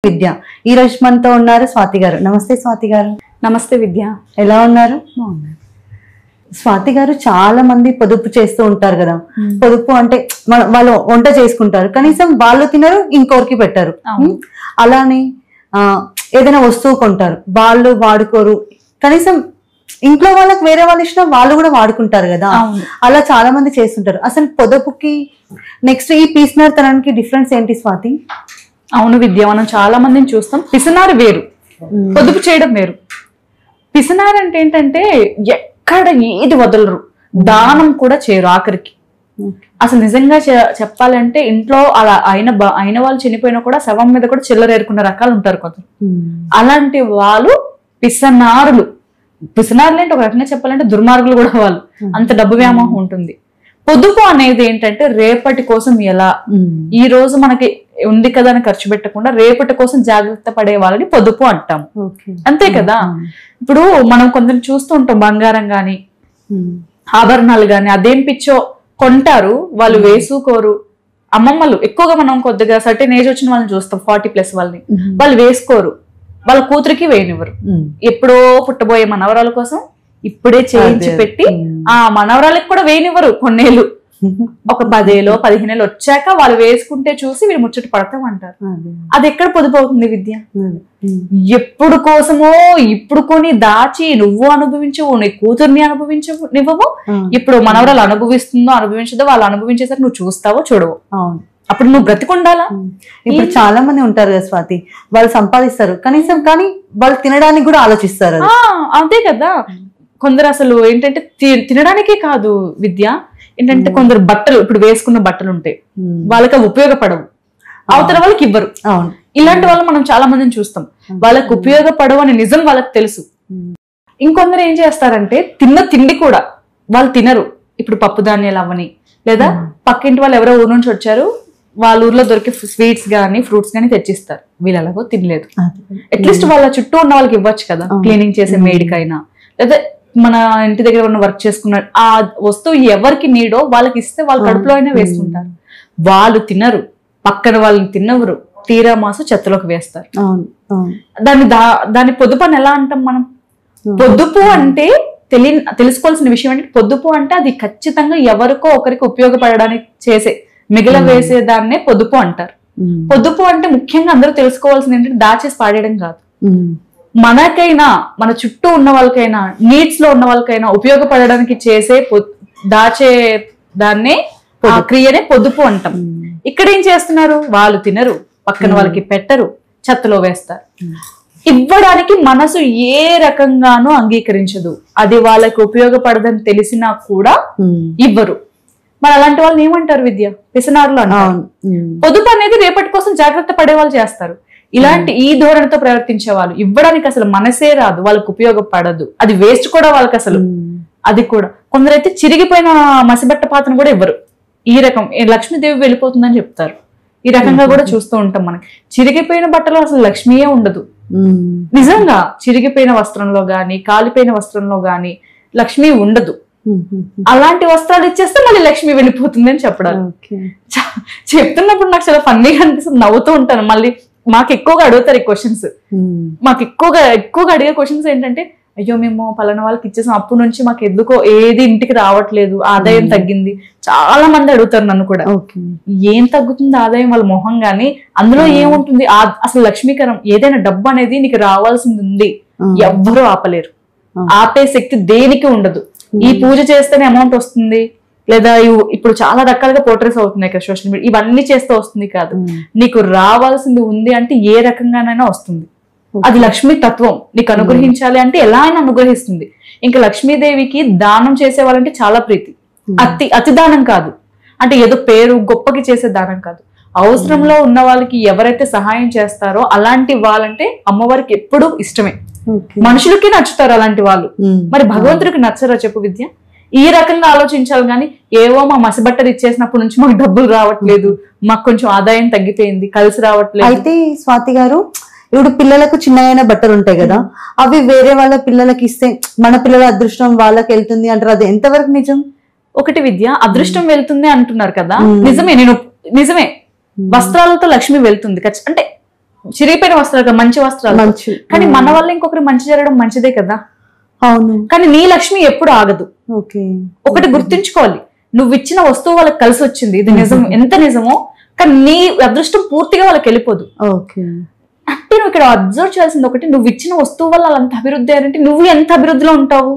విద్య ఈ రోజు మనతో ఉన్నారు స్వాతి గారు. నమస్తే స్వాతి గారు. నమస్తే విద్య. ఎలా ఉన్నారు? స్వాతి గారు, చాలా మంది పొదుపు చేస్తూ ఉంటారు కదా. పొదుపు అంటే వాళ్ళు వంట చేసుకుంటారు, కనీసం వాళ్ళు తినరు, ఇంకోరికి పెట్టారు. అలానే ఏదైనా వస్తువు కొంటారు, వాళ్ళు వాడుకోరు, కనీసం ఇంట్లో వాళ్ళకి వేరే వాళ్ళు ఇచ్చినా వాళ్ళు కూడా వాడుకుంటారు కదా. అలా చాలా మంది చేస్తుంటారు. అసలు పొదుపుకి నెక్స్ట్ ఈ పీసినారితనానికి డిఫరెన్స్ ఏంటి స్వాతి? అవును విద్య, మనం చాలా మందిని చూస్తాం. పిసినారు వేరు, పొదుపు చేయడం వేరు. పిసినారు అంటే ఏంటంటే ఎక్కడ ఏది వదలరు, దానం కూడా చేయరు ఆఖరికి. అసలు నిజంగా చెప్పాలంటే ఇంట్లో అలా అయిన వాళ్ళు చనిపోయినా కూడా శవం మీద కూడా చిల్లరేరుకున్న రకాలు ఉంటారు కొందరు. అలాంటి వాళ్ళు పిసనారులు. పిసనారులు అంటే ఒక రకంగా చెప్పాలంటే దుర్మార్గులు కూడా వాళ్ళు. అంత డబ్బు వ్యామోహం ఉంటుంది. పొదుపు అనేది ఏంటంటే రేపటి కోసం ఎలా, ఈ రోజు మనకి ఉంది కదా అని ఖర్చు పెట్టకుండా రేపటి కోసం జాగ్రత్త పడే వాళ్ళని పొదుపు అంటాం. అంతే కదా. ఇప్పుడు మనం కొందరు చూస్తూ ఉంటాం, బంగారం గాని ఆభరణాలు గాని అదేం పిచ్చో కొంటారు, వాళ్ళు వేసుకోరు. అమ్మమ్మలు ఎక్కువగా మనం కొద్దిగా సర్టెన్ ఏజ్ వచ్చిన వాళ్ళని చూస్తాం, 40+ వాళ్ళని. వాళ్ళు వేసుకోరు, వాళ్ళ కూతురికి వేయనివ్వరు. ఎప్పుడో పుట్టబోయే మనవరాల కోసం ఇప్పుడే చేయించి పెట్టి ఆ మనవరాలకు కూడా వేయనివ్వరు కొన్నేళ్ళు. ఒక 10 ఏళ్ళు 15 ఏళ్ళు వచ్చాక వాళ్ళు వేసుకుంటే చూసి వీళ్ళు ముచ్చట పడతాం అంటారు. అది ఎక్కడ పొదుపు అవుతుంది విద్య? ఎప్పుడు కోసమో ఇప్పుడు కొని దాచి నువ్వు అనుభవించవు, నీ కూతుర్ని అనుభవించనివ్వవు. ఇప్పుడు మనవరాలు అనుభవించదో వాళ్ళు అనుభవించేసరికి నువ్వు చూస్తావో చూడవు. అప్పుడు నువ్వు బ్రతికుండాలా? ఇప్పుడు చాలా మంది ఉంటారు కదా స్వాతి, వాళ్ళు సంపాదిస్తారు కనీసం, కానీ వాళ్ళు తినడానికి కూడా ఆలోచిస్తారు. అంతే కదా. కొందరు అసలు ఏంటంటే తినడానికే కాదు విద్య, ఏంటంటే కొందరు బట్టలు, ఇప్పుడు వేసుకున్న బట్టలు ఉంటాయి, వాళ్ళకి అవి ఉపయోగపడవు, అవతల వాళ్ళకి ఇవ్వరు. ఇలాంటి వాళ్ళు మనం చాలా మందిని చూస్తాం. వాళ్ళకి ఉపయోగపడవు అని నిజం వాళ్ళకి తెలుసు. ఇంకొందరు ఏం చేస్తారంటే తిన్న తిండి కూడా వాళ్ళు తినరు. ఇప్పుడు పప్పు ధాన్యాలు అవ్వని, లేదా పక్కింటి వాళ్ళు ఎవరో ఊరు నుంచి వచ్చారు, వాళ్ళ ఊర్లో దొరికే స్వీట్స్ గానీ ఫ్రూట్స్ గానీ తెచ్చిస్తారు. వీళ్ళు ఎలాగో తినలేదు, అట్లీస్ట్ వాళ్ళ చుట్టూ ఉన్న వాళ్ళకి ఇవ్వచ్చు కదా, క్లీనింగ్ చేసే మేడికైనా, లేదా మన ఇంటి దగ్గర ఉన్న వర్క్ చేసుకున్న ఆ వస్తువు ఎవరికి నీడో వాళ్ళకి ఇస్తే వాళ్ళ కడుపులో అయినా వేసుకుంటారు. వాళ్ళు తినరు, పక్కన వాళ్ళని తిన్నవరు, తీరా మాసు చెత్తలోకి వేస్తారు. దాన్ని పొదుపు అని ఎలా అంటాం మనం? పొదుపు అంటే తెలుసుకోవాల్సిన విషయం అంటే, పొదుపు అంటే అది ఖచ్చితంగా ఎవరికో ఒకరికి ఉపయోగపడడానికి చేసే మిగిల వేసేదాన్నే పొదుపు అంటారు. పొదుపు అంటే ముఖ్యంగా అందరూ తెలుసుకోవాల్సింది ఏంటంటే దాచేసి పాడేయడం కాదు. మనకైనా మన చుట్టూ ఉన్న వాళ్ళకైనా నీడ్స్ లో ఉన్న వాళ్ళకైనా ఉపయోగపడడానికి చేసే దాచే దాన్నే ఆ క్రియనే పొదుపు అంటాం. ఇక్కడ ఏం చేస్తున్నారు? వాళ్ళు తినరు, పక్కన వాళ్ళకి పెట్టరు, చెత్తలో వేస్తారు. ఇవ్వడానికి మనసు ఏ రకంగానూ అంగీకరించదు. అది వాళ్ళకి ఉపయోగపడదని తెలిసినా కూడా ఇవ్వరు. మరి అలాంటి వాళ్ళని ఏమంటారు విద్య? పిసనారులు అంటారు. పొదుపు అనేది రేపటి కోసం జాగ్రత్త పడే వాళ్ళు చేస్తారు. ఇలాంటి ఈ ధోరణితో ప్రవర్తించే వాళ్ళు ఇవ్వడానికి అసలు మనసే రాదు, వాళ్ళకి ఉపయోగపడదు, అది వేస్ట్ కూడా వాళ్ళకి అసలు. అది కూడా కొందరైతే చిరిగిపోయిన మసిబట్ట పాత్రను కూడా ఇవ్వరు. ఈ రకం లక్ష్మీదేవి వెళ్ళిపోతుందని చెప్తారు. ఈ రకంగా కూడా చూస్తూ ఉంటాం. మనకి చిరిగిపోయిన బట్టలో అసలు లక్ష్మీయే ఉండదు. నిజంగా చిరిగిపోయిన వస్త్రంలో గాని కాలిపోయిన వస్త్రంలో గాని లక్ష్మి ఉండదు. అలాంటి వస్త్రాలు ఇచ్చేస్తే మళ్ళీ లక్ష్మి వెళ్ళిపోతుంది అని చెప్పడం. చెప్తున్నప్పుడు నాకు చాలా ఫన్నీగా అనిపిస్తుంది, నవ్వుతూ ఉంటాను. మళ్ళీ మాకు ఎక్కువగా అడుగుతారు ఈ క్వశ్చన్స్. మాకు ఎక్కువగా అడిగే క్వశ్చన్స్ ఏంటంటే, అయ్యో మేము పలానా వాళ్ళకి ఇచ్చేసాం, అప్పటి నుంచి మాకు ఎందుకో ఏది ఇంటికి రావట్లేదు, ఆదాయం తగ్గింది. చాలా మంది అడుగుతారు నన్ను కూడా. ఏం తగ్గుతుంది ఆదాయం? వాళ్ళ మొహం గాని అందులో ఏముంటుంది? అసలు లక్ష్మీకరం ఏదైనా డబ్బు అనేది నీకు రావాల్సింది ఉంది, ఎవ్వరూ ఆపలేరు. ఆపే శక్తి దేనికి ఉండదు. ఈ పూజ చేస్తేనే అమౌంట్ వస్తుంది, లేదా ఇప్పుడు చాలా రకాలుగా పోర్ట్రేస్ అవుతున్నాయి కదా సోషల్ మీడియా, ఇవన్నీ చేస్తే వస్తుంది కాదు. నీకు రావాల్సింది ఉంది అంటే ఏ రకంగానైనా వస్తుంది. అది లక్ష్మీ తత్వం. నీకు అనుగ్రహించాలి అంటే ఎలా అయినా అనుగ్రహిస్తుంది. ఇంకా లక్ష్మీదేవికి దానం చేసే వాళ్ళంటే చాలా ప్రీతి. అతి దానం కాదు, అంటే ఏదో పేరు గొప్పకి చేసే దానం కాదు. అవసరంలో ఉన్న వాళ్ళకి ఎవరైతే సహాయం చేస్తారో అలాంటి వాళ్ళంటే అమ్మవారికి ఎప్పుడూ ఇష్టమే. మనుషులకి నచ్చుతారు అలాంటి వాళ్ళు, మరి భగవంతుడికి నచ్చరా చెప్పు విద్య? ఈ రకంగా ఆలోచించాలి కానీ ఏవో మా మసిబట్టలు ఇచ్చేసినప్పటి నుంచి మాకు డబ్బులు రావట్లేదు, మాకు కొంచెం ఆదాయం తగ్గిపోయింది, కలిసి రావట్లేదు. అయితే స్వాతి గారు, ఇప్పుడు పిల్లలకు చిన్నగా బట్టలు ఉంటాయి కదా, అవి వేరే వాళ్ళ పిల్లలకి ఇస్తే మన పిల్లల అదృష్టం వాళ్ళకి వెళ్తుంది అంటారు, అది ఎంతవరకు నిజం? ఒకటి విద్య, అదృష్టం వెళ్తుంది అంటున్నారు కదా, నిజమే. నిజమే, వస్త్రాలతో లక్ష్మి వెళ్తుంది. అంటే చిరిగిపోయిన వస్త్రాలు, మంచి వస్త్రాలు. కానీ మన వల్ల ఇంకొకరు మంచి జరగడం మంచిదే కదా. అవును. కానీ నీ లక్ష్మి ఎప్పుడు ఆగదు. ఒకటి గుర్తుంచుకోవాలి, నువ్వు ఇచ్చిన వస్తువు వాళ్ళకి కలిసి వచ్చింది, ఇది నిజం, ఎంత నిజమో, కానీ నీ అదృష్టం పూర్తిగా వాళ్ళకి వెళ్ళిపోదు. అంటే నువ్వు ఇక్కడ అబ్జర్వ్ చేయాల్సింది ఒకటి, నువ్వు ఇచ్చిన వస్తువు వల్ల వాళ్ళంత అభివృద్ధి అయ్యారంటే నువ్వు ఎంత అభివృద్ధిలో ఉంటావు.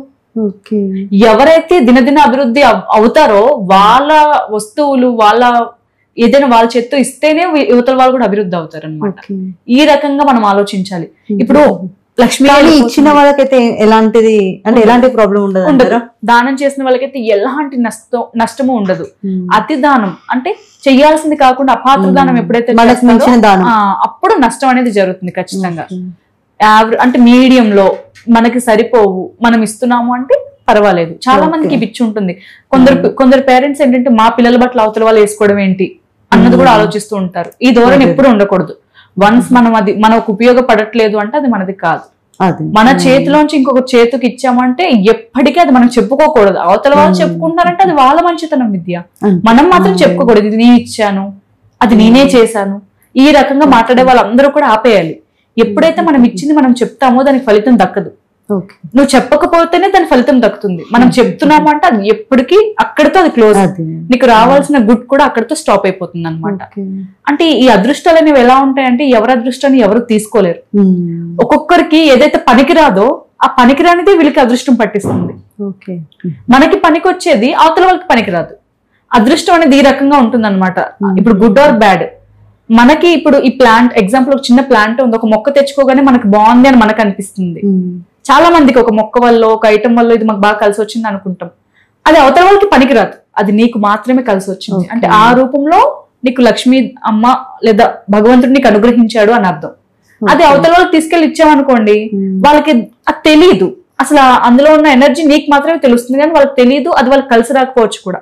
ఎవరైతే దినదిన అభివృద్ధి అవుతారో వాళ్ళ వస్తువులు, వాళ్ళ ఏదైనా వాళ్ళ చేత్తో ఇస్తేనే యువతల వాళ్ళు కూడా అభివృద్ధి అవుతారు అనమాట. ఈ రకంగా మనం ఆలోచించాలి. ఇప్పుడు లక్ష్మి ఇచ్చిన వాళ్ళకైతే ఎలాంటిది అంటే ఎలాంటి ప్రాబ్లం ఉండదు. దానం చేసిన వాళ్ళకైతే ఎలాంటి నష్టము ఉండదు. అతి దానం అంటే చెయ్యాల్సింది కాకుండా అపాత్ర దానం ఎప్పుడైతే అప్పుడు నష్టం అనేది జరుగుతుంది ఖచ్చితంగా. అంటే మీడియంలో మనకి సరిపోవు, మనం ఇస్తున్నాము అంటే పర్వాలేదు. చాలా మందికి పిచ్చి ఉంటుంది. కొందరు పేరెంట్స్ ఏంటంటే మా పిల్లల బట్టలు అవతల వాళ్ళు వేసుకోవడం ఏంటి అన్నది కూడా ఆలోచిస్తూ ఉంటారు. ఈ ధోరణి ఎప్పుడు ఉండకూడదు. వన్స్ మనం అది మనకు ఉపయోగపడట్లేదు అంటే అది మనది కాదు. మన చేతిలోంచి ఇంకొక చేతికి ఇచ్చామంటే ఎప్పటికీ అది మనం చెప్పుకోకూడదు. అవతల వాళ్ళు చెప్పుకుంటారంటే అది వాళ్ళ మంచితనం విద్య. మనం మాత్రం చెప్పుకోకూడదు, ఇది నేను ఇచ్చాను, అది నేనే చేశాను. ఈ రకంగా మాట్లాడే వాళ్ళందరూ కూడా ఆపేయాలి. ఎప్పుడైతే మనం ఇచ్చింది మనం చెప్తామో దానికి ఫలితం దక్కదు. నువ్వు చెప్పకపోతేనే దాని ఫలితం దక్కుతుంది. మనం చెప్తున్నాము అంటే అది ఎప్పటికీ అక్కడితో అది క్లోజ్. నీకు రావాల్సిన గుడ్ కూడా అక్కడితో స్టాప్ అయిపోతుంది అనమాట. అంటే ఈ అదృష్టాలు అనేవి ఎలా ఉంటాయంటే ఎవరి అదృష్టాన్ని ఎవరు తీసుకోలేరు. ఒక్కొక్కరికి ఏదైతే పనికిరాదో ఆ పనికిరానిదే వీళ్ళకి అదృష్టం పట్టిస్తుంది. మనకి పనికి వచ్చేది అవతల వాళ్ళకి పనికిరాదు. అదృష్టం అనేది ఈ రకంగా ఉంటుంది అనమాట. ఇప్పుడు గుడ్ ఆర్ బ్యాడ్. మనకి ఇప్పుడు ఈ ప్లాంట్ ఎగ్జాంపుల్, ఒక చిన్న ప్లాంట్ ఉంది, ఒక మొక్క తెచ్చుకోగానే మనకు బాగుంది అని మనకు అనిపిస్తుంది. చాలా మందికి ఒక మొక్క వల్ల, ఒక ఐటమ్ వల్ల ఇది మాకు బాగా కలిసి వచ్చింది అనుకుంటాం. అది అవతల వాళ్ళకి పనికిరాదు, అది నీకు మాత్రమే కలిసి వచ్చింది. అంటే ఆ రూపంలో నీకు లక్ష్మి అమ్మ లేదా భగవంతుడు నీకు అనుగ్రహించాడు అని అర్థం. అది అవతల వాళ్ళకి తీసుకెళ్లి ఇచ్చామనుకోండి, వాళ్ళకి అది తెలియదు. అసలు అందులో ఉన్న ఎనర్జీ నీకు మాత్రమే తెలుస్తుంది, కానీ వాళ్ళకి తెలియదు. అది వాళ్ళకి కలిసి రాకపోవచ్చు కూడా.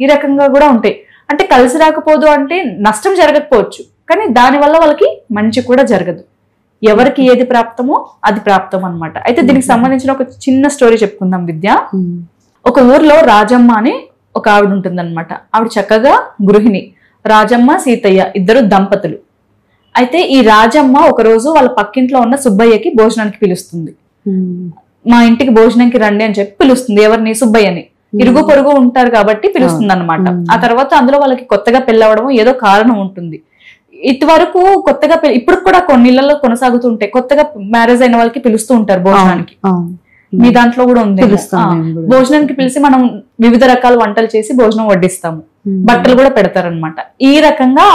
ఈ రకంగా కూడా ఉంటాయి. అంటే కలిసి రాకపోదు అంటే నష్టం జరగకపోవచ్చు, కానీ దానివల్ల వాళ్ళకి మంచి కూడా జరగదు. ఎవరికి ఏది ప్రాప్తమో అది ప్రాప్తం అన్నమాట. అయితే దీనికి సంబంధించిన ఒక చిన్న స్టోరీ చెప్పుకుందాం విద్య. ఒక ఊర్లో రాజమ్మ అని ఒక ఆవిడ ఉంటుందన్నమాట. ఆవిడ చక్కగా గృహిణి. రాజమ్మ సీతయ్య ఇద్దరు దంపతులు. అయితే ఈ రాజమ్మ ఒక రోజు వాళ్ళ పక్కింట్లో ఉన్న సుబ్బయ్యకి భోజనానికి పిలుస్తుంది. మా ఇంటికి భోజనానికి రండి అని చెప్పి పిలుస్తుంది. ఎవరిని? సుబ్బయ్యని. ఇరుగు పొరుగు ఉంటారు కాబట్టి పిలుస్తుంది అనమాట. ఆ తర్వాత అందులో వాళ్ళకి కొత్తగా పెళ్ళవడం ఏదో కారణం ఉంటుంది. ఇటువరకు కొత్తగా ఇప్పుడు కూడా కొన్ని ఇళ్లలో కొనసాగుతుంటాయి. కొత్తగా మ్యారేజ్ అయిన వాళ్ళకి పిలుస్తూ ఉంటారు భోజనానికి. మీ దాంట్లో కూడా ఉంది. భోజనానికి పిలిచి మనం వివిధ రకాల వంటలు చేసి భోజనం వడ్డిస్తాము, బట్టలు కూడా పెడతారనమాట. ఈ రకంగా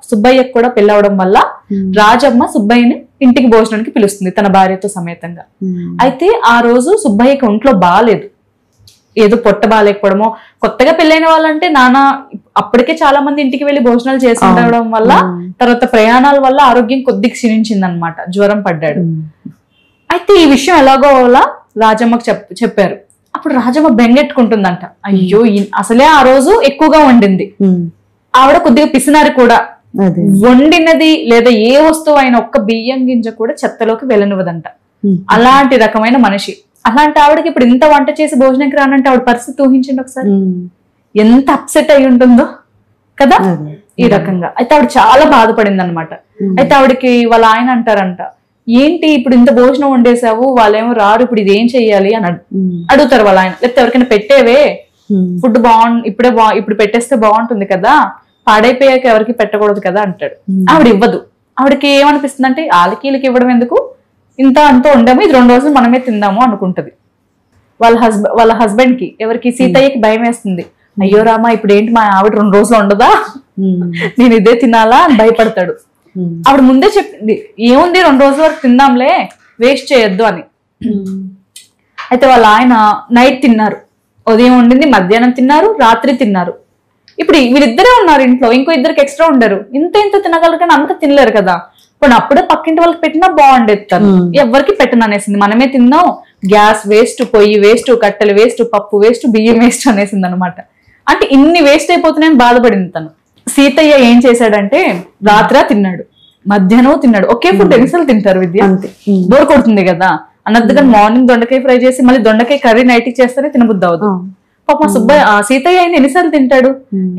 సుబ్బయ్యకు కూడా పెళ్ళవడం వల్ల రాజమ్మ సుబ్బయ్యని ఇంటికి భోజనానికి పిలుస్తుంది తన భార్యతో సమేతంగా. అయితే ఆ రోజు సుబ్బయ్యకి ఒంట్లో బాగాలేదు, ఏదో పొట్ట బాగాలేకపోవడమో. కొత్తగా పెళ్ళైన వాళ్ళంటే అప్పటికే చాలా మంది ఇంటికి వెళ్లి భోజనాలు చేసి ఉండడం వల్ల, తర్వాత ప్రయాణాల వల్ల ఆరోగ్యం కొద్దిగా క్షీణించింది అనమాట. జ్వరం పడ్డాడు. అయితే ఈ విషయం ఎలాగో అలా రాజమ్మకు చెప్పారు. అప్పుడు రాజమ్మ బెంగెట్టుకుంటుందంట. అయ్యో, అసలే ఆ రోజు ఎక్కువగా వండింది. ఆవిడ కొద్దిగా పిసినారి కూడా. వండినది లేదా ఏ వస్తువు అయినా ఒక్క బియ్యం గింజ కూడా చెత్తలోకి వెళ్ళనివ్వదంట. అలాంటి రకమైన మనిషి. అలాంటి ఆవిడకి ఇప్పుడు ఇంత వంట చేసి భోజనానికి రానంటే ఆవిడ పరిస్థితి ఊహించండి ఒకసారి, ఎంత అప్సెట్ అయి ఉంటుందో కదా. ఈ రకంగా అయితే ఆవిడ చాలా బాధపడింది అనమాట. అయితే ఆవిడకి వాళ్ళ ఆయన అంటారంట, ఏంటి ఇప్పుడు ఇంత భోజనం వండేసావు, వాళ్ళేమో రారు, ఇప్పుడు ఇది ఏం చెయ్యాలి అని అడుగుతారు వాళ్ళ ఆయన. లేకపోతే ఎవరికైనా పెట్టేవే, ఫుడ్ ఇప్పుడు పెట్టేస్తే బాగుంటుంది కదా, పాడైపోయాక ఎవరికి పెట్టకూడదు కదా అంటాడు. ఆవిడ ఇవ్వదు. ఆవిడకి ఏమనిపిస్తుంది అంటే వాళ్ళకి ఇవ్వడం ఎందుకు, ఇంత అంతా వండాము, ఇది 2 రోజులు మనమే తిందాము అనుకుంటది. వాళ్ళ హస్బెండ్ కి, ఎవరికి, సీతయ్యకి భయం వేస్తుంది. అయ్యో రామా, ఇప్పుడు ఏంటి మా ఆవిడ 2 రోజులు ఉండదా, నేను ఇదే తినాలా అని భయపడతాడు. ఆవిడ ముందే చెప్పింది, ఏముంది 2 రోజుల వరకు తిందాంలే, వేస్ట్ చేయొద్దు అని. అయితే వాళ్ళ ఆయన నైట్ తిన్నారు, ఉదయం వండింది, మధ్యాహ్నం తిన్నారు, రాత్రి తిన్నారు. ఇప్పుడు వీళ్ళిద్దరే ఉన్నారు ఇంట్లో, ఇంకో ఇద్దరికి ఎక్స్ట్రా ఉండరు. ఇంత తినగలరు కానీ అంత తినలేరు కదా. ఇప్పుడు అప్పుడే పక్కింటి వాళ్ళకి పెట్టినా బాగుండేది, తను ఎవరికి పెట్టను అనేసింది. మనమే తిన్నాం, గ్యాస్ వేస్ట్, పొయ్యి వేస్ట్, కట్టెలు వేస్ట్, పప్పు వేస్ట్, బియ్యం వేస్ట్ అనేసింది అనమాట. అంటే ఇన్ని వేస్ట్ అయిపోతున్నాయని బాధపడింది తను. సీతయ్య ఏం చేశాడంటే రాత్రి తిన్నాడు, మధ్యాహ్నం తిన్నాడు. ఒకే ఫుడ్ ఎన్నిసార్లు తింటారు విద్య, బోర్ కొడుతుంది కదా అన్నట్టుగా. మార్నింగ్ దొండకాయ ఫ్రై చేసి మళ్ళీ దొండకాయ కర్రీ నైట్ చేస్తేనే తినబుద్ధి అవ్వదు. పాప మా సుబ్బయ్య సీతయ్య ఆయన ఎన్నిసార్లు తింటాడు.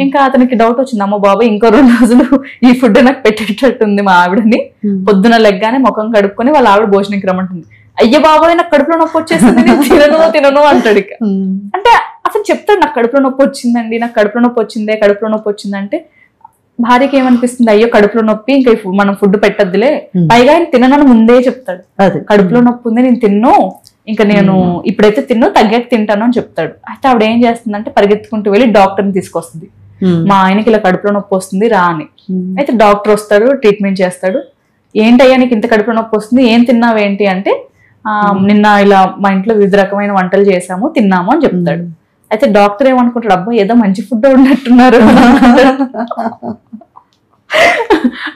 ఇంకా అతనికి డౌట్ వచ్చింది, అమ్మ బాబాయ్ ఇంకో 2 రోజులు ఈ ఫుడ్ నాకు పెట్టేటట్టుంది మా ఆవిడని. పొద్దున లెగ్గానే ముఖం కడుక్కొని వాళ్ళ ఆవిడ భోజనంకి రమ్మంటుంది. అయ్య బాబాయ్ నాకు కడుపులో నొప్పి వచ్చేసింది, నేను తినను అంటాడు. ఇక అంటే అతను చెప్తాడు, నాకు కడుపులో నొప్పి వచ్చిందండి, నాకు కడుపులో నొప్పి వచ్చిందే, కడుపులో నొప్పి వచ్చిందంటే భార్యకి ఏమనిపిస్తుంది, అయ్యో కడుపులో నొప్పి ఇంకా మనం ఫుడ్ పెట్టద్దులే. పైగా ఆయన తిననని ముందే చెప్తాడు, కడుపులో నొప్పి ఉంది నేను తిన్ను, ఇంకా నేను ఇప్పుడైతే తిన్ను, తగ్గాక తింటాను అని చెప్తాడు. అయితే ఆవిడ ఏం చేస్తుందంటే పరిగెత్తుకుంటూ వెళ్ళి డాక్టర్ని తీసుకొస్తుంది. మా ఆయనకి ఇలా కడుపులో నొప్పి వస్తుంది రా అని. అయితే డాక్టర్ వస్తాడు, ట్రీట్మెంట్ చేస్తాడు. ఏంటయ్యా నీకు ఇంత కడుపులో నొప్పి వస్తుంది, ఏం తిన్నావేంటి అంటే నిన్న ఇలా మా ఇంట్లో వివిధ రకమైన వంటలు చేసాము తిన్నాము అని చెప్తాడు. అయితే డాక్టర్ ఏమనుకుంటాడు, అబ్బా ఏదో మంచి ఫుడ్ ఉన్నట్టున్నారు.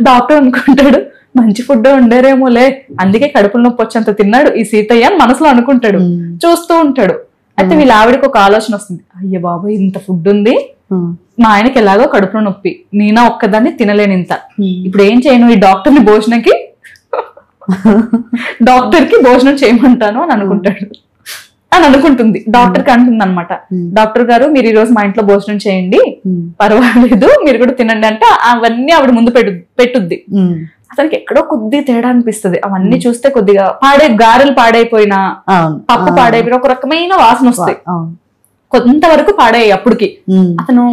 డాక్టర్ అనుకుంటాడు మంచి ఫుడ్ ఉండేరేమోలే, అందుకే కడుపులో నొప్పి వచ్చేంత తిన్నాడు ఈ సీతయ్య అని మనసులో అనుకుంటాడు. చూస్తూ ఉంటాడు. అయితే వీళ్ళ ఆవిడకి ఒక ఆలోచన వస్తుంది, అయ్య బాబు ఇంత ఫుడ్ ఉంది, మా ఆయనకి ఎలాగో కడుపులో నొప్పి, నేనా ఒక్కదాన్ని తినలేను ఇంత, ఇప్పుడు ఏం చేయను, ఈ డాక్టర్ని భోజనంకి డాక్టర్ కి భోజనం చేయమంటాను అని అనుకుంటాడు అని అనుకుంటుంది. డాక్టర్ కి అంటుంది అనమాట, డాక్టర్ గారు మీరు ఈ రోజు మా ఇంట్లో భోజనం చేయండి, పర్వాలేదు మీరు కూడా తినండి అంటే అవన్నీ ఆవిడ ముందు పెట్టుద్ది. అతనికి ఎక్కడో కొద్ది తేడా అనిపిస్తుంది. అవన్నీ చూస్తే కొద్దిగా గారెలు పాడైపోయినా, పప్పు పాడైపోయినా ఒక రకమైన వాసన వస్తాయి. కొంతవరకు పాడాయి. అప్పటికి అతను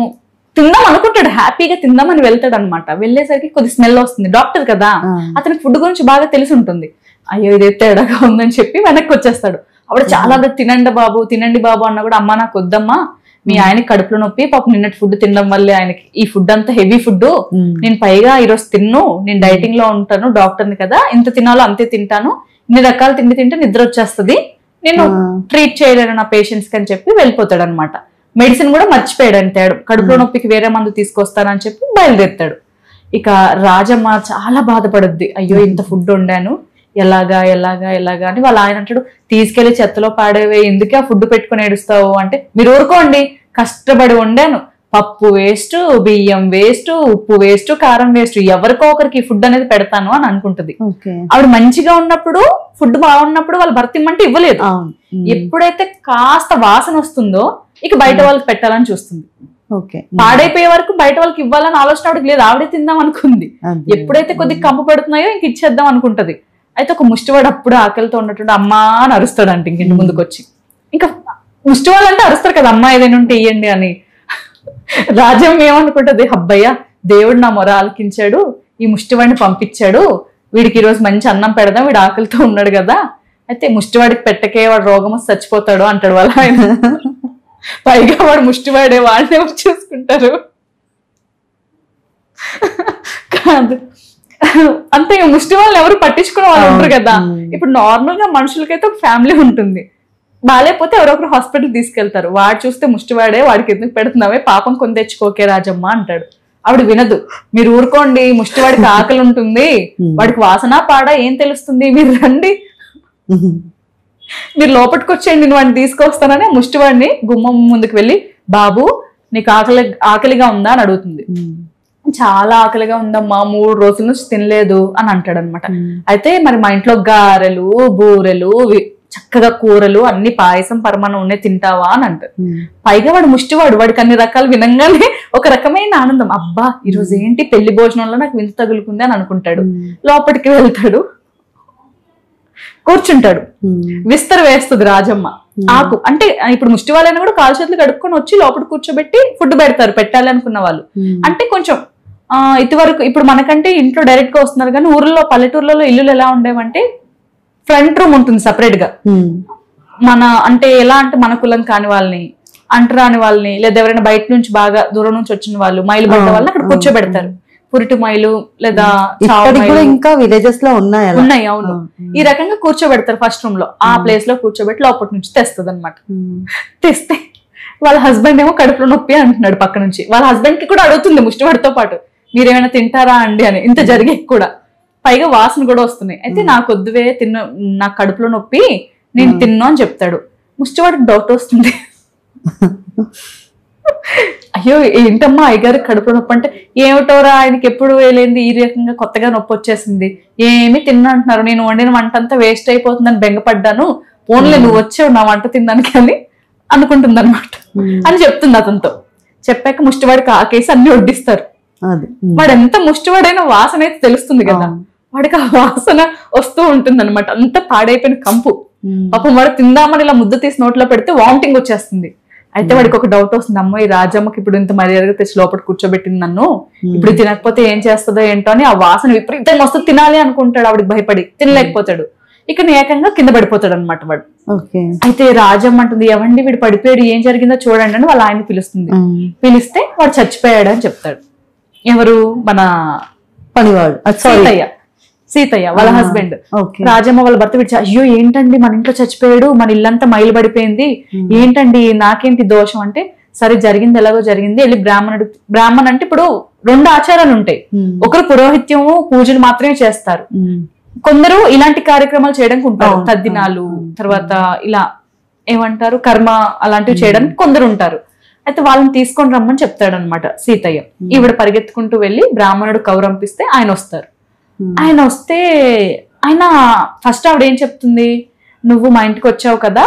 తిందాం అనుకుంటాడు, హ్యాపీగా తిందామని వెళ్తాడు అనమాట. వెళ్ళేసరికి కొద్ది స్మెల్ వస్తుంది. డాక్టర్ కదా, అతనికి ఫుడ్ గురించి బాగా తెలిసి ఉంటుంది. అయ్యో ఇదే తేడాగా ఉందని చెప్పి వెనక్కి వచ్చేస్తాడు. ఆవిడ చాలా తినండి బాబు తినండి బాబు అన్నా కూడా, అమ్మా నాకు వద్దమ్మా, మీ ఆయనకి కడుపులో నొప్పి, పాపం నిన్నటి ఫుడ్ తినడం వల్లే ఆయనకి ఈ ఫుడ్ అంతా హెవీ ఫుడ్, నేను పైగా ఈరోజు తిన్ను, నేను డైటింగ్ లో ఉంటాను, డాక్టర్ని కదా, ఇంత తినాలో అంతే తింటాను, ఇన్ని రకాల తిండి తింటే నిద్ర వచ్చేస్తుంది, నేను ట్రీట్ చేయలేను నా పేషెంట్స్ కి అని చెప్పి వెళ్ళిపోతాడు అనమాట. మెడిసిన్ కూడా మర్చిపోయాడు అంటాడు, కడుపులో నొప్పికి వేరే మందు తీసుకొస్తానని చెప్పి బయలుదేరుతాడు. ఇక రాజమ్మ చాలా బాధపడుద్ది, అయ్యో ఇంత ఫుడ్ వండాను, ఎలాగా ఎలాగా ఎలాగా అని. వాళ్ళ ఆయన అంటాడు, తీసుకెళ్లి చెత్తలో పాడేవే, ఎందుకే ఆ ఫుడ్ పెట్టుకుని ఏడుస్తావు అంటే, మీరు ఊరుకోండి, కష్టపడి వండాను, పప్పు వేస్ట్, బియ్యం వేస్ట్, ఉప్పు వేస్ట్, కారం వేస్ట్, ఎవరికో ఒకరికి ఫుడ్ అనేది పెడతాను అని అనుకుంటుంది. ఆవిడ మంచిగా ఉన్నప్పుడు, ఫుడ్ బాగున్నప్పుడు వాళ్ళ భర్త ఇమ్మంటే ఇవ్వలేదు. ఎప్పుడైతే కాస్త వాసన వస్తుందో ఇక బయట వాళ్ళకి పెట్టాలని చూస్తుంది. పాడైపోయే వరకు బయట వాళ్ళకి ఇవ్వాలని ఆలోచన ఆవిడకి లేదు, ఆవిడే తిందాం అనుకుంది. ఎప్పుడైతే కొద్దిగా కంపు పెడుతున్నాయో ఇంక ఇచ్చేద్దాం అనుకుంటది. అయితే ఒక ముష్టివాడు అప్పుడు ఆకలితో ఉన్నట్టు అమ్మా అని అరుస్తాడు అంటే ఇంటి ముందుకు వచ్చి. ఇంకా ముష్టివాళ్ళు అంటే అరుస్తారు కదా, అమ్మా ఏదైనా ఉంటే ఇయ్యండి అని. రాజ్యం ఏమనుకుంటది, అబ్బయ్య దేవుడు నా మొర ఆలకించాడు, ఈ ముష్టివాడిని పంపించాడు, వీడికి ఈరోజు మంచి అన్నం పెడదాం, వీడు ఆకలితో ఉన్నాడు కదా, అయితే ముష్టివాడికి పెట్టకే వాడు రోగం వస్తే చచ్చిపోతాడు అంటాడు వాళ్ళ ఆయన. పైగా వాడు ముష్టివాడే, వాళ్ళని ఎవరు చూసుకుంటారు కాదు అంతే. ముష్టి వాళ్ళని ఎవరు పట్టించుకునే వాళ్ళు ఉంటారు కదా. ఇప్పుడు నార్మల్ గా మనుషులకైతే ఒక ఫ్యామిలీ ఉంటుంది, బాగాలేకపోతే ఎవరొకరు హాస్పిటల్ తీసుకెళ్తారు, వాడు చూస్తే ముష్టివాడే, వాడికి ఎందుకు పెడుతున్నావే, పాపం కొని తెచ్చుకోకే రాజమ్మ అంటాడు. ఆవిడ వినదు, మీరు ఊరుకోండి, ముష్టివాడికి ఆకలి ఉంటుంది, వాడికి వాసన పాడా ఏం తెలుస్తుంది, మీరు రండి, మీరు లోపలికి వచ్చేయండి, నేను వాడిని తీసుకొస్తానని ముష్టివాడిని గుమ్మం ముందుకు వెళ్ళి, బాబు నీకు ఆకలిగా ఉందా అని అడుగుతుంది. చాలా ఆకలిగా ఉందమ్మా, 3 రోజుల నుంచి తినలేదు అని అంటాడు అనమాట. అయితే మరి మా ఇంట్లో గారెలు, బూరెలు, చక్కగా కూరలు, అన్ని పాయసం పరమాణం ఉన్నాయి, తింటావా అని అంటాడు. పైగా వాడు ముష్టివాడు, వాడికి అన్ని రకాలు వినంగానే ఒక రకమైన ఆనందం, అబ్బా ఈరోజు ఏంటి పెళ్లి భోజనంలో నాకు వింత తగులుకుంది అని అనుకుంటాడు. లోపలికి వెళ్తాడు, కూర్చుంటాడు. విస్తర వేస్తుంది రాజమ్మ ఆకు. అంటే ఇప్పుడు ముష్టి వాళ్ళని కూడా కాలు చేతులు కడుక్కొని వచ్చి లోపల కూర్చోబెట్టి ఫుడ్ పెడతారు, పెట్టాలి అనుకున్న వాళ్ళు. అంటే కొంచెం ఇదివరకు ఇప్పుడు మనకంటే ఇంట్లో డైరెక్ట్ గా వస్తున్నారు, కానీ ఊర్లో పల్లెటూర్లలో ఇల్లులు ఎలా ఉండేవంటే ఫ్రంట్ రూమ్ ఉంటుంది సపరేట్ గా. మన అంటే ఎలా అంటే మన కులం కాని వాళ్ళని, అంటరాని వాళ్ళని, లేదా ఎవరైనా బయట నుంచి బాగా దూరం నుంచి వచ్చిన వాళ్ళు, మైలు పడ్డ వాళ్ళని అక్కడ కూర్చోబెడతారు. పురిటి మైలు లేదా ఇంకా విలేజెస్ లో ఉన్నాయి. అవును, ఈ రకంగా కూర్చోబెడతారు ఫస్ట్ రూమ్ లో. ఆ ప్లేస్ లో కూర్చోబెట్టి లోపటి నుంచి తెస్తుంది అనమాట. తెస్తే వాళ్ళ హస్బెండ్ ఏమో కడుపులో నొప్పి అంటున్నాడు పక్క నుంచి. వాళ్ళ హస్బెండ్ కి కూడా అడుగుతుంది ముష్టివాడితో పాటు, మీరేమైనా తింటారా అండి అని. ఇంత జరిగే కూడా పైగా వాసన కూడా వస్తున్నాయి. అయితే నాకు వద్దువే, నాకు కడుపులో నొప్పి, నేను తిన్ను అని చెప్తాడు. ముష్టివాడికి డౌట్ వస్తుంది, అయ్యో ఏంటమ్మా అయ్యగారికి కడుపులో నొప్పి అంటే, ఏమిటోరా ఆయనకి ఎప్పుడు వేలేంది, ఈ రకంగా కొత్తగా నొప్పి వచ్చేసింది, ఏమి తిన్నా అంటున్నారు, నేను వండిన వంట అంతా వేస్ట్ అయిపోతుందని బెంగపడ్డాను, ఓన్లీ నువ్వు వచ్చావు నా వంట తినడానికి అని అనుకుంటుంది అనమాట అని చెప్తుంది అతనితో. చెప్పాక ముష్టివాడికి ఆకేసి అన్ని వడ్డిస్తారు. వాడు ఎంత ముష్టివాడైనా వాసన అయితే తెలుస్తుంది కదా, వాడికి ఆ వాసన వస్తూ ఉంటుంది అనమాట. అంత పాడైపోయిన కంపు. పాపం వాడు తిందామని ఇలా ముద్ద తీసి నోట్లో పెడితే వామిటింగ్ వచ్చేస్తుంది. అయితే వాడికి ఒక డౌట్ వస్తుంది, అమ్మో ఈ రాజమ్మకి ఇప్పుడు ఇంత మర్యాదగా తెచ్చి లోపల కూర్చోబెట్టింది నన్ను, ఇప్పుడు తినకపోతే ఏం చేస్తుందో ఏంటో అని ఆ వాసన విపరీతంగా వస్తుంది. తినాలి అనుకుంటాడు, ఆవిడికి భయపడి తినలేకపోతాడు. ఇక ఏకంగా కింద పడిపోతాడు అనమాట వాడు. అయితే రాజమ్మ అంటుంది, ఎవండి వీడు పడిపోయాడు, ఏం జరిగిందో చూడండి అని వాళ్ళ ఆయన పిలుస్తుంది. పిలిస్తే వాడు చచ్చిపోయాడు అని చెప్తాడు. ఎవరు? మన పనివాడు సీతయ్య వాళ్ళ హస్బెండ్. రాజమ్మ వాళ్ళ భర్త విడిచి, అయ్యో ఏంటండి మన ఇంట్లో చచ్చిపోయాడు, మన ఇల్లంతా మైలు పడిపోయింది, ఏంటండి నాకేంటి దోషం అంటే, సరే జరిగింది ఎలాగో జరిగింది, వెళ్ళి బ్రాహ్మణ్ అంటే ఇప్పుడు 2 ఆచారాలు ఉంటాయి. ఒకరు పురోహిత్యము పూజలు మాత్రమే చేస్తారు, కొందరు ఇలాంటి కార్యక్రమాలు చేయడానికి ఉంటారు, తద్దినాలు తర్వాత ఇలా ఏమంటారు కర్మ అలాంటివి చేయడానికి కొందరు ఉంటారు. అయితే వాళ్ళని తీసుకొని రమ్మని చెప్తాడు అనమాట సీతయ్య. ఈవిడ పరిగెత్తుకుంటూ వెళ్ళి బ్రాహ్మణుడు కౌరంపిస్తే ఆయన వస్తారు. ఆయన వస్తే ఆయన ఫస్ట్ ఆవిడ ఏం చెప్తుంది, నువ్వు మా ఇంటికి వచ్చావు కదా,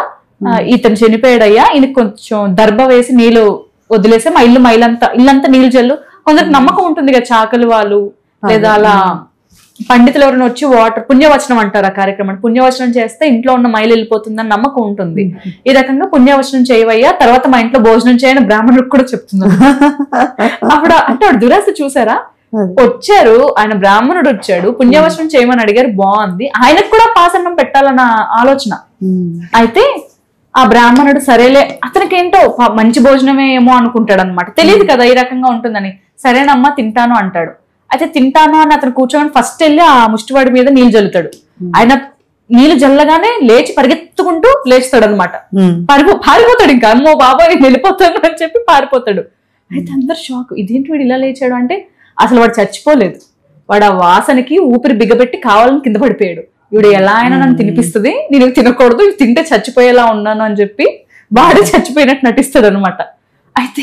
ఇతను చనిపోయాడయ్యా, ఈయనకి కొంచెం దర్భ వేసి నీళ్ళు వదిలేసే మా ఇల్లంతా నీళ్ళు జల్లు. కొందరికి నమ్మకం ఉంటుంది కదా, చాకలి వాళ్ళు లేదా అలా పండితులు ఎవరైనా వచ్చి వాటర్ పుణ్యవచనం అంటారు ఆ కార్యక్రమాన్ని, పుణ్యవచనం చేస్తే ఇంట్లో ఉన్న మైలు వెళ్ళిపోతుందని నమ్మకం ఉంటుంది. ఈ రకంగా పుణ్యవచనం చేయవయ్యా, తర్వాత మా ఇంట్లో భోజనం చేయని బ్రాహ్మణుడికి కూడా చెప్తున్నాను. అప్పుడు అంటే ఆవిడ దురాశ చూసారా, వచ్చారు ఆయన బ్రాహ్మణుడు వచ్చాడు, పుణ్యవచనం చేయమని అడిగారు, బాగుంది, ఆయనకు కూడా పాసన్నం పెట్టాలన్న ఆలోచన. అయితే ఆ బ్రాహ్మణుడు సరేలే, అతనికి ఏంటో మంచి భోజనమే ఏమో అనుకుంటాడు అనమాట, తెలియదు కదా ఈ రకంగా ఉంటుందని. సరేనమ్మా తింటాను అంటాడు. అయితే తింటాను అని అతను కూర్చోని ఫస్ట్ వెళ్ళి ఆ ముష్టివాడి మీద నీళ్లు జల్లుతాడు. ఆయన నీళ్లు జల్లగానే లేచి పరిగెత్తుకుంటూ లేస్తాడు అనమాట. పారిపోతాడు, ఇంకా అమ్మో బాబా నేను వెళ్ళిపోతాను అని చెప్పి పారిపోతాడు. అయితే అందరు షాక్, ఇదేంటి వీడు ఇలా లేచాడు అంటే, అసలు వాడు చచ్చిపోలేదు, వాడు ఆ వాసనకి ఊపిరి బిగబెట్టి కావాలని కింద పడిపోయాడు. వీడు ఎలా అయినా నన్ను తినిపిస్తుంది, నేను తినకూడదు, తింటే చచ్చిపోయేలా ఉన్నాను అని చెప్పి వాడే చచ్చిపోయినట్టు నటిస్తాడు అనమాట. అయితే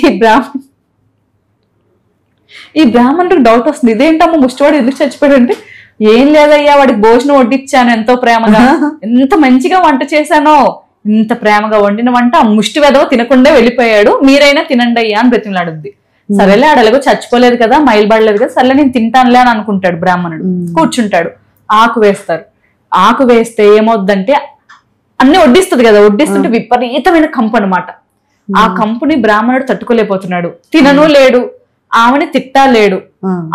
ఈ బ్రాహ్మణుడికి డౌట్ వస్తుంది, ఇదేంటమ్మా ముష్టివాడు ఎందుకు చచ్చిపోయాడు అంటే, ఏం లేదయ్యా వాడికి భోజనం వడ్డిచ్చాను ఎంతో ప్రేమగా, ఎంత మంచిగా వంట చేశానో, ఇంత ప్రేమగా వండిన వంట ఆ ముష్టి వెదవ తినకుండా వెళ్ళిపోయాడు, మీరైనా తినండి అయ్యా అని బ్రతిమలాడుద్ది. సరేలే ఆడలాగో చచ్చిపోలేదు కదా, మైలుబడలేదు కదా, సరేలే నేను తింటానులే అని అనుకుంటాడు బ్రాహ్మణుడు. కూర్చుంటాడు, ఆకు వేస్తారు. ఆకు వేస్తే ఏమవుద్దంటే అన్ని వడ్డిస్తుంది కదా, వడ్డిస్తుంటే విపరీతమైన కంపు అనమాట. ఆ కంపుని బ్రాహ్మణుడు తట్టుకోలేకపోతున్నాడు, తినను లేడు, ఆమెని తిట్టాలేడు.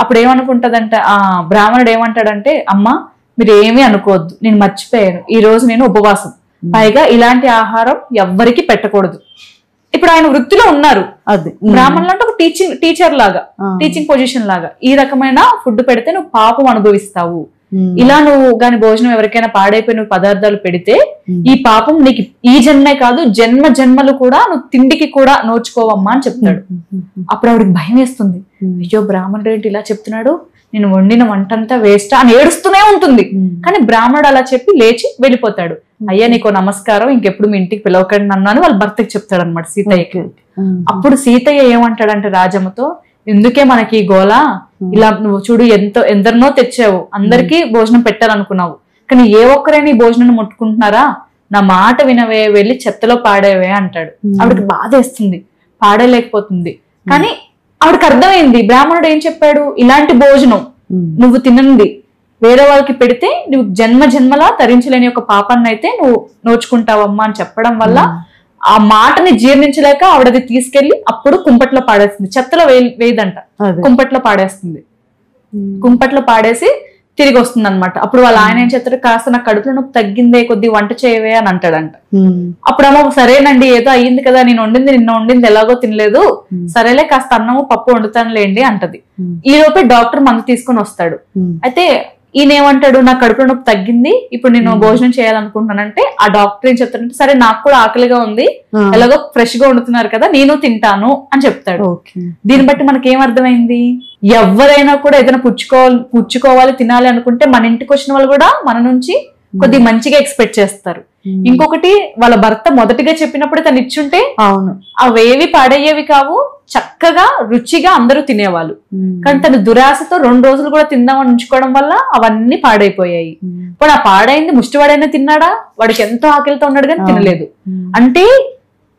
అప్పుడు ఏమనుకుంటదంటే ఆ బ్రాహ్మణుడు ఏమంటాడంటే, అమ్మా మీరు ఏమీ అనుకోవద్దు, నేను మర్చిపోయాను, ఈ రోజు నేను ఉపవాసం, పైగా ఇలాంటి ఆహారం ఎవ్వరికి పెట్టకూడదు. ఇప్పుడు ఆయన వృత్తిలో ఉన్నారు, అది బ్రాహ్మణులు అంటే ఒక టీచర్ లాగా, టీచింగ్ పొజిషన్ లాగా, ఈ రకమైన ఫుడ్ పెడితే నువ్వు పాపం అనుభవిస్తావు, ఇలా నువ్వు గాని భోజనం ఎవరికైనా పాడైపోయిన పదార్థాలు పెడితే ఈ పాపం నీకు ఈ జన్మే కాదు జన్మ జన్మలు కూడా నువ్వు తిండికి కూడా నోచుకోవమ్మా అని చెప్తాడు. అప్పుడు ఆవిడకి భయం వేస్తుంది, అయ్యో బ్రాహ్మణుడు ఏంటి ఇలా చెప్తున్నాడు, నేను వండిన వంటంతా వేస్ట్ అని ఏడుస్తూనే ఉంటుంది. కానీ బ్రాహ్మణుడు అలా చెప్పి లేచి వెళ్ళిపోతాడు. అయ్యా నీకు నమస్కారం, ఇంకెప్పుడు మీ ఇంటికి పిలవకండి నన్ను అని వాళ్ళ భర్తకి చెప్తాడు అనమాట సీతయ్యకి. అప్పుడు సీతయ్య ఏమంటాడంటే రాజమ్మతో, ఎందుకే మనకి గోల, ఇలా నువ్వు చూడు ఎందరినో తెచ్చావు, అందరికీ భోజనం పెట్టాలనుకున్నావు, కానీ ఏ ఒక్కరైనా ఈ భోజనం ముట్టుకుంటున్నారా, నా మాట వినవే, వెళ్ళి చెత్తలో పాడేవే అంటాడు. ఆవిడకి బాధ వేస్తుంది, పాడలేకపోతుంది. కానీ ఆవిడకి అర్థమైంది బ్రాహ్మణుడు ఏం చెప్పాడు, ఇలాంటి భోజనం నువ్వు తినండి వేరే వాళ్ళకి పెడితే నువ్వు జన్మ జన్మలా తరించలేని ఒక పాపాన్ని అయితే నువ్వు నోచుకుంటావమ్మా అని చెప్పడం వల్ల ఆ మాటని జీర్ణించలేక ఆవిడది తీసుకెళ్లి అప్పుడు కుంపట్లో పాడేస్తుంది. చెత్తలో వేయదంట, కుంపట్లో పాడేస్తుంది. కుంపట్లో పాడేసి తిరిగి వస్తుంది అనమాట. అప్పుడు వాళ్ళ ఆయన ఏం చెప్తారు, కాస్త నా కడుపులో నొప్పి తగ్గిందే, కొద్ది వంట చేయవే అని అంటాడంట. అప్పుడేమో సరేనండి ఏదో అయ్యింది కదా, నేను వండింది నిన్న వండింది ఎలాగో తినలేదు, సరేలే కాస్త అన్నము పప్పు వండుతానులేండి అంటది. ఈ లోపే డాక్టర్ మందు తీసుకొని వస్తాడు. అయితే ఈయన ఏమంటాడు, నా కడుపులో నొప్పి తగ్గింది, ఇప్పుడు నేను భోజనం చేయాలనుకుంటున్నానంటే ఆ డాక్టర్ ఏం చెప్తాడంటే, సరే నాకు కూడా ఆకలిగా ఉంది, ఎలాగో ఫ్రెష్ గా వండుతున్నారు కదా నేను తింటాను అని చెప్తాడు. దీన్ని బట్టి మనకి ఏం అర్థమైంది, ఎవరైనా కూడా ఏదైనా పుచ్చుకోవాలి తినాలి అనుకుంటే మన ఇంటికి వచ్చిన వాళ్ళు కూడా మన నుంచి కొద్ది మంచిగా ఎక్స్పెక్ట్ చేస్తారు. ఇంకొకటి వాళ్ళ భర్త మొదటిగా చెప్పినప్పుడే తను ఇచ్చుంటే అవును అవేవి పాడయ్యేవి కావు, చక్కగా రుచిగా అందరూ తినేవాళ్ళు. కానీ తను దురాశతో 2 రోజులు కూడా తిందామని ఉంచుకోవడం వల్ల అవన్నీ పాడైపోయాయి. ఇప్పుడు ఆ పాడైంది ముష్టివాడైనా తిన్నాడా, వాడికి ఎంతో ఆకలితో ఉన్నాడు కానీ తినలేదు. అంటే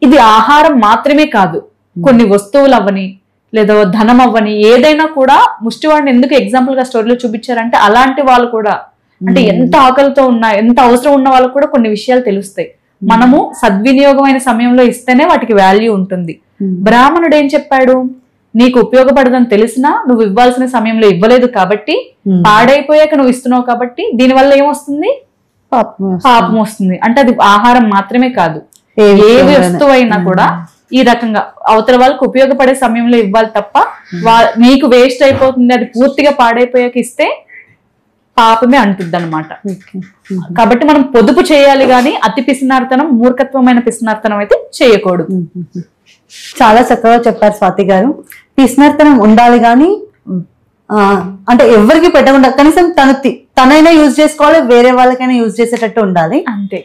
ఇది ఆహారం మాత్రమే కాదు, కొన్ని వస్తువులు అవ్వని లేదా ధనం అవ్వని ఏదైనా కూడా ముష్టివాడిని ఎందుకు ఎగ్జాంపుల్ గా స్టోరీలో చూపించారంటే అలాంటి వాళ్ళు కూడా అంటే ఎంత ఆకలితో ఉన్నా ఎంత అవసరం ఉన్న వాళ్ళకు కూడా కొన్ని విషయాలు తెలుస్తాయి. మనము సద్వినియోగమైన సమయంలో ఇస్తేనే వాటికి వాల్యూ ఉంటుంది. బ్రాహ్మణుడు ఏం చెప్పాడు, నీకు ఉపయోగపడదని తెలిసినా నువ్వు ఇవ్వాల్సిన సమయంలో ఇవ్వలేదు కాబట్టి పాడైపోయాక నువ్వు ఇస్తున్నావు కాబట్టి దీనివల్ల ఏమొస్తుంది, పాపం వస్తుంది. అంటే అది ఆహారం మాత్రమే కాదు, ఏ వస్తువు అయినా కూడా ఈ రకంగా అవతల వాళ్ళకి ఉపయోగపడే సమయంలో ఇవ్వాలి తప్ప నీకు వేస్ట్ అయిపోతుంది అది పూర్తిగా పాడైపోయాక ఇస్తే పాపమే అంటుంది అనమాట. కాబట్టి మనం పొదుపు చేయాలి గాని అతి పిసినార్తనం, మూర్ఖత్వమైన పిసినార్తనం అయితే చేయకూడదు. చాలా చక్కగా చెప్పారు స్వాతి గారు. పిసినార్తనం ఉండాలి కానీ అంటే ఎవరికి పెట్టకుండా కనీసం తనైనా యూజ్ చేసుకోవాలి, వేరే వాళ్ళకైనా యూజ్ చేసేటట్టు ఉండాలి. అంతే.